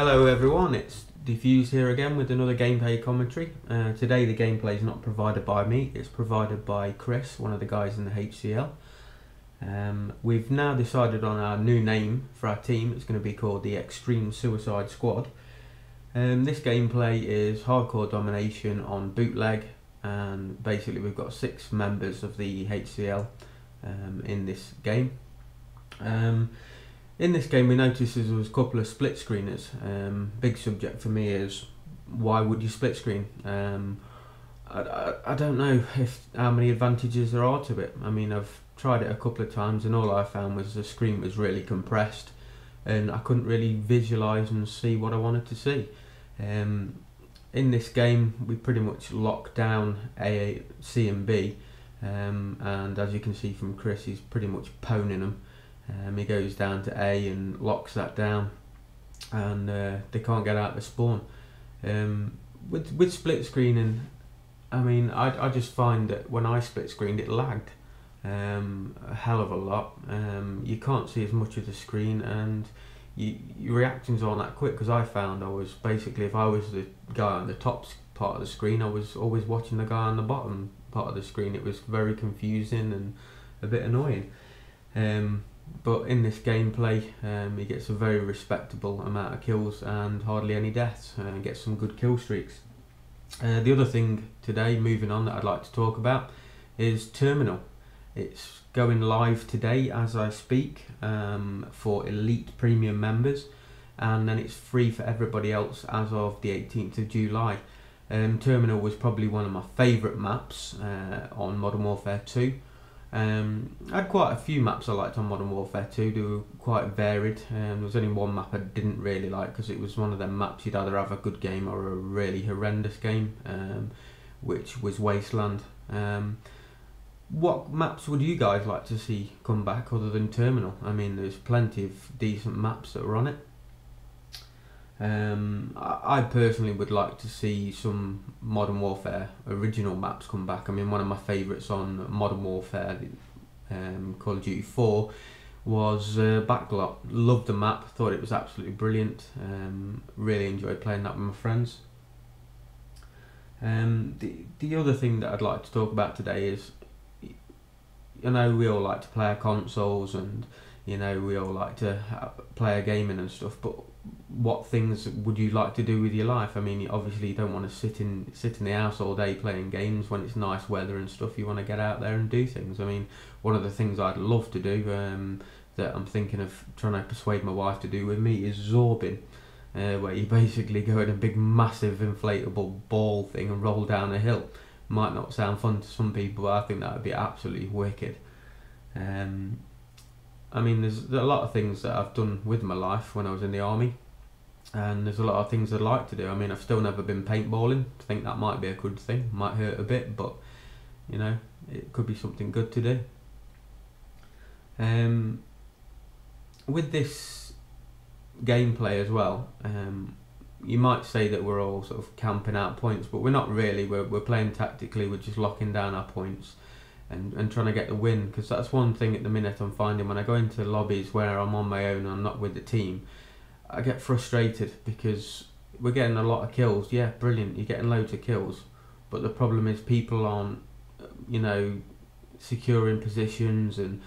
Hello everyone, it's Diffuse here again with another gameplay commentary. Today the gameplay is not provided by me, it's provided by Chris, one of the guys in the HCL. We've now decided on our new name for our team. It's going to be called the Extreme Suicide Squad. This gameplay is hardcore domination on bootleg, and basically we've got 6 members of the HCL in this game. In this game we noticed there was a couple of split screeners. Big subject for me is why would you split screen? I don't know how many advantages there are to it. I mean, I've tried it a couple of times and all I found was the screen was really compressed and I couldn't really visualise and see what I wanted to see. In this game we pretty much locked down A, C and B, and as you can see from Chris, he's pretty much poning them. He goes down to A and locks that down, and they can't get out of the spawn. With split screening, I mean, I just find that when I split screened it lagged a hell of a lot. You can't see as much of the screen and your reactions aren't that quick, because I found I was basically, if I was the guy on the top part of the screen, I was always watching the guy on the bottom part of the screen. It was very confusing and a bit annoying. But in this gameplay he gets a very respectable amount of kills and hardly any deaths, and gets some good kill streaks. The other thing today, moving on, that I'd like to talk about is Terminal. It's going live today as I speak for Elite Premium members, and then it's free for everybody else as of the 18th of July. Terminal was probably one of my favourite maps on Modern Warfare 2. I had quite a few maps I liked on Modern Warfare 2, they were quite varied. There was only one map I didn't really like, because it was one of them maps you'd either have a good game or a really horrendous game, which was Wasteland. What maps would you guys like to see come back other than Terminal? I mean, there's plenty of decent maps that are on it. I personally would like to see some Modern Warfare original maps come back. I mean, one of my favourites on Modern Warfare, Call of Duty 4, was Backlot. Loved the map, thought it was absolutely brilliant. Really enjoyed playing that with my friends. The other thing that I'd like to talk about today is, you know, we all like to play our consoles, and you know, we all like to play a gaming and stuff, but what things would you like to do with your life? I mean, obviously you don't want to sit in the house all day playing games when it's nice weather and stuff. You want to get out there and do things. I mean, one of the things I'd love to do, that I'm thinking of trying to persuade my wife to do with me, is zorbing, where you basically go in a big massive inflatable ball thing and roll down a hill. Might not sound fun to some people, but I think that would be absolutely wicked. I mean, there's a lot of things that I've done with my life when I was in the army, and there's a lot of things I'd like to do. I mean, I've still never been paintballing. I think that might be a good thing. Might hurt a bit, but you know, it could be something good to do. With this gameplay as well, you might say that we're all sort of camping out points, but we're not really. We're playing tactically. We're just locking down our points and trying to get the win, because that's one thing at the minute I'm finding when I go into lobbies where I'm on my own and I'm not with the team. I get frustrated because we're getting a lot of kills. Yeah, brilliant, you're getting loads of kills, but the problem is people aren't, you know, securing positions and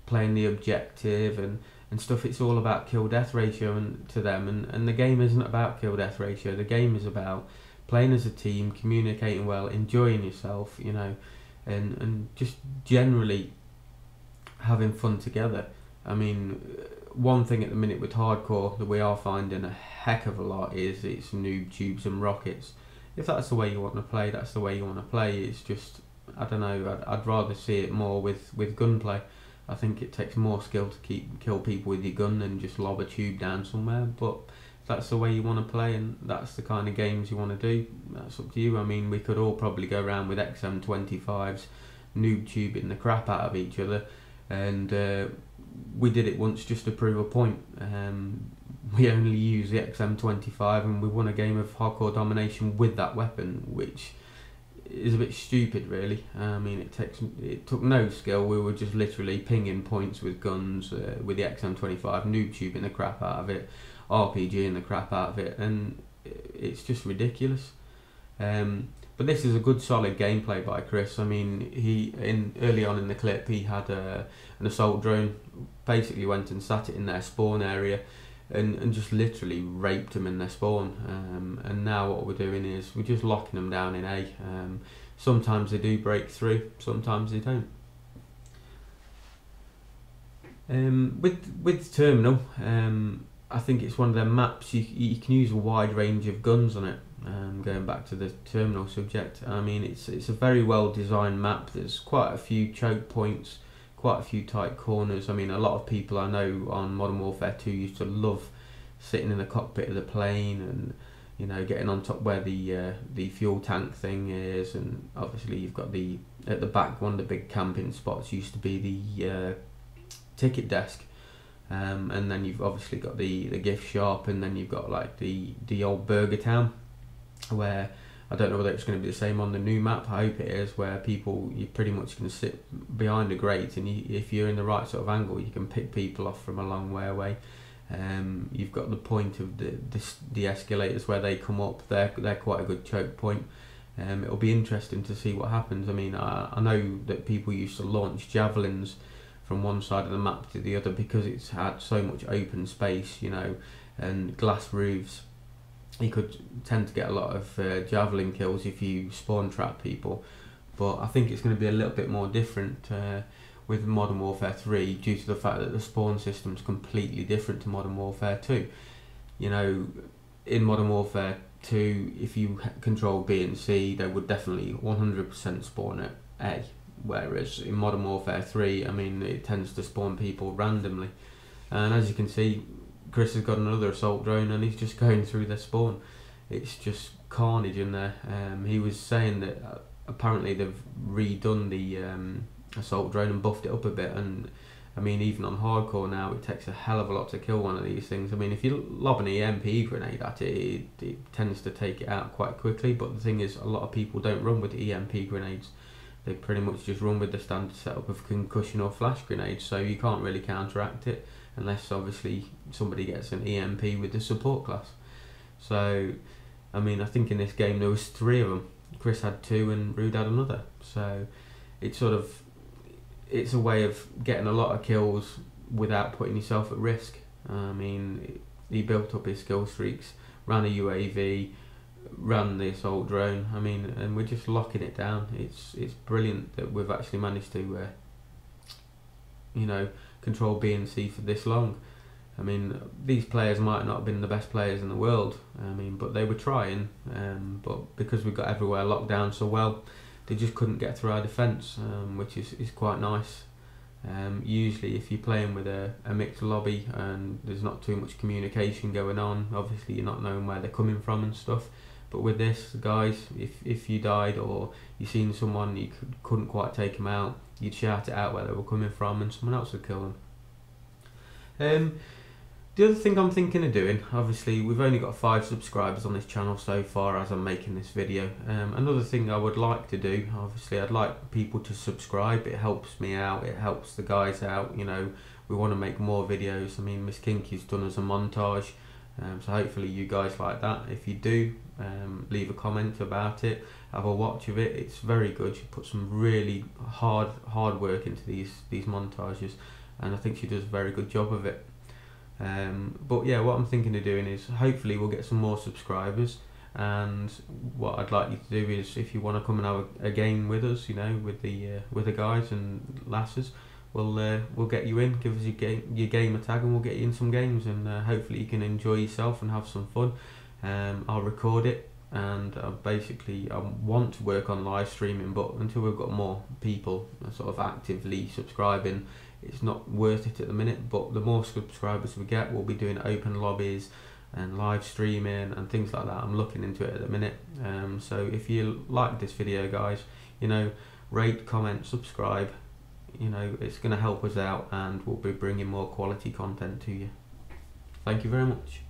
playing the objective and stuff. It's all about kill death ratio to them, and the game isn't about kill death ratio. The game is about playing as a team, communicating well, enjoying yourself, you know, and just generally having fun together. I mean, one thing at the minute with hardcore that we are finding a heck of a lot is it's noob tubes and rockets. If that's the way you want to play, that's the way you want to play. It's just, I don't know, I'd rather see it more with gunplay. I think it takes more skill to kill people with your gun than just lob a tube down somewhere, but if that's the way you want to play and that's the kind of games you want to do, that's up to you. I mean, we could all probably go around with XM25s, noob tubing the crap out of each other, and we did it once just to prove a point. We only used the XM25 and we won a game of hardcore domination with that weapon, which is a bit stupid really. I mean, it took no skill. We were just literally pinging points with guns with the XM25, noob tubing the crap out of it. RPGing the crap out of it, and it's just ridiculous. But this is a good solid gameplay by Chris. I mean, early on in the clip he had an assault drone, basically went and sat it in their spawn area and just literally raped them in their spawn. And now what we're doing is we're just locking them down in A. Sometimes they do break through, sometimes they don't. With Terminal, I think it's one of their maps you can use a wide range of guns on it. Going back to the Terminal subject, I mean it's a very well designed map. There's quite a few choke points, quite a few tight corners. I mean, a lot of people I know on Modern Warfare 2 used to love sitting in the cockpit of the plane and, you know, getting on top where the fuel tank thing is, and obviously you've got at the back, one of the big camping spots used to be the ticket desk. And then you've obviously got the gift shop, and then you've got like the old Burger Town, where I don't know whether it's going to be the same on the new map. I hope it is, where you pretty much can sit behind a grate, and if you're in the right sort of angle, you can pick people off from a long way away. You've got the point of the escalators where they come up. They're quite a good choke point. It'll be interesting to see what happens. I mean, I know that people used to launch javelins from one side of the map to the other because it's had so much open space, you know, and glass roofs. You could tend to get a lot of javelin kills if you spawn trap people, but I think it's going to be a little bit more different with Modern Warfare 3 due to the fact that the spawn system's completely different to Modern Warfare 2. You know, in Modern Warfare 2, if you control B and C, they would definitely 100% spawn at A. Whereas in Modern Warfare 3, I mean, it tends to spawn people randomly. And as you can see, Chris has got another assault drone and he's just going through their spawn. It's just carnage in there. He was saying that apparently they've redone the assault drone and buffed it up a bit, and I mean, even on hardcore now, it takes a hell of a lot to kill one of these things. I mean, if you lob an EMP grenade at it, it tends to take it out quite quickly, but the thing is, a lot of people don't run with EMP grenades. They pretty much just run with the standard setup of concussion or flash grenades, so you can't really counteract it unless obviously somebody gets an EMP with the support class. So, I mean, I think in this game there was 3 of them. Chris had 2 and Rude had another. So, it's a way of getting a lot of kills without putting yourself at risk. I mean, he built up his skill streaks, ran a UAV, ran the assault drone. I mean, and we're just locking it down. It's brilliant that we've actually managed to, you know, control B and C for this long. I mean, these players might not have been the best players in the world. I mean, but they were trying. But because we got everywhere locked down so well, they just couldn't get through our defence, which is quite nice. Usually if you're playing with a mixed lobby and there's not too much communication going on, obviously you're not knowing where they're coming from and stuff. But with this, guys, if you died or you seen someone you couldn't quite take them out, you'd shout it out where they were coming from and someone else would kill them. The other thing I'm thinking of doing, obviously we've only got 5 subscribers on this channel so far as I'm making this video. Another thing I would like to do, obviously I'd like people to subscribe. It helps me out, it helps the guys out, you know. We want to make more videos. I mean, Miss Kinky's done as a montage, so hopefully you guys like that. If you do, leave a comment about it, have a watch of it. It's very good. She put some really hard work into these montages, and I think she does a very good job of it. But yeah, what I'm thinking of doing is hopefully we'll get some more subscribers, and what I'd like you to do is, if you want to come and have a game with us, you know, with the guys and lasses, we'll get you in. Give us your gamer tag and we'll get you in some games, and hopefully you can enjoy yourself and have some fun. I'll record it, and I want to work on live streaming, but until we've got more people sort of actively subscribing, it's not worth it at the minute. But the more subscribers we get, we'll be doing open lobbies and live streaming and things like that. I'm looking into it at the minute. So if you like this video, guys, you know, rate, comment, subscribe. You know, it's going to help us out, and we'll be bringing more quality content to you. Thank you very much.